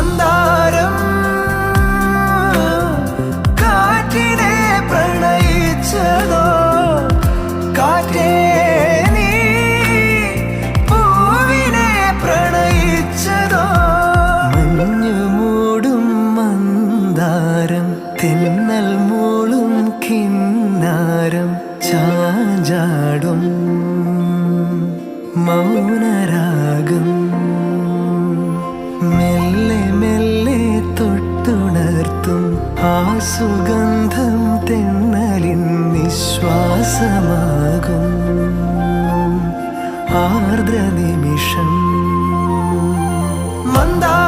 മന്ദാരം കാറ്റിനെ പ്രണയിച്ചതോ, കാറ്റേ നീ പൂവിനെ പ്രണയിച്ചതോ. മഞ്ഞു മൂടും മന്ദാരം, തെന്നൽ മൂളും കിന്നാരം, ചാഞ്ചാടും മൗനരാഗം, മെല്ലെ മെല്ലെ തൊട്ടുണർത്തും ആ സുഗന്ധം തെന്നലിൻ നിശ്വാസമാകും ആർദ്ര നിമിഷം. മന്ദാരം